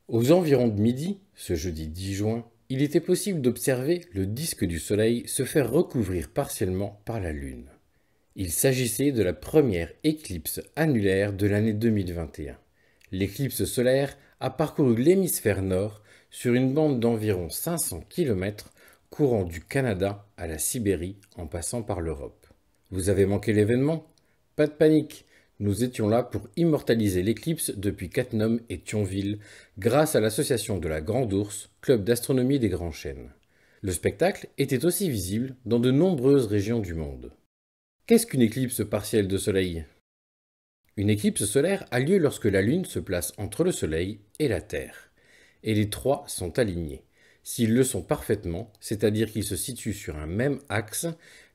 Aux environs de midi, ce jeudi 10 juin, il était possible d'observer le disque du Soleil se faire recouvrir partiellement par la Lune. Il s'agissait de la première éclipse annulaire de l'année 2021. L'éclipse solaire a parcouru l'hémisphère nord sur une bande d'environ 500 km courant du Canada à la Sibérie en passant par l'Europe. Vous avez manqué l'événement? Pas de panique, nous étions là pour immortaliser l'éclipse depuis Cattenom et Thionville grâce à l'association de la Grande Ourse, club d'astronomie des Grands Chênes. Le spectacle était aussi visible dans de nombreuses régions du monde. Qu'est-ce qu'une éclipse partielle de soleil? Une éclipse solaire a lieu lorsque la Lune se place entre le Soleil et la Terre, et les trois sont alignés. S'ils le sont parfaitement, c'est-à-dire qu'ils se situent sur un même axe,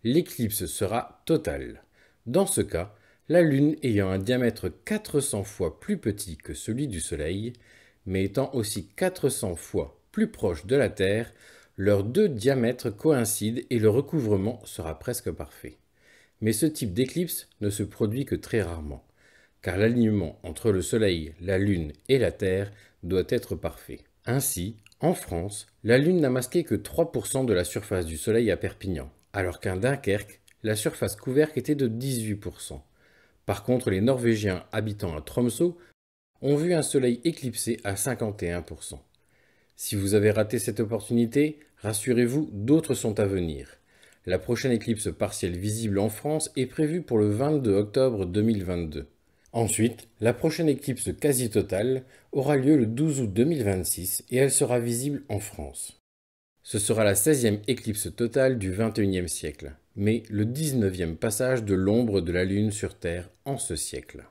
l'éclipse sera totale. Dans ce cas, la Lune ayant un diamètre 400 fois plus petit que celui du Soleil, mais étant aussi 400 fois plus proche de la Terre, leurs deux diamètres coïncident et le recouvrement sera presque parfait. Mais ce type d'éclipse ne se produit que très rarement, car l'alignement entre le Soleil, la Lune et la Terre doit être parfait. Ainsi, en France, la Lune n'a masqué que 3% de la surface du Soleil à Perpignan, alors qu'à Dunkerque, la surface couverte était de 18%. Par contre, les Norvégiens habitant à Tromsø ont vu un Soleil éclipsé à 51%. Si vous avez raté cette opportunité, rassurez-vous, d'autres sont à venir. La prochaine éclipse partielle visible en France est prévue pour le 22 octobre 2022. Ensuite, la prochaine éclipse quasi totale aura lieu le 12 août 2026 et elle sera visible en France. Ce sera la 16e éclipse totale du 21e siècle, mais le 19e passage de l'ombre de la Lune sur Terre en ce siècle.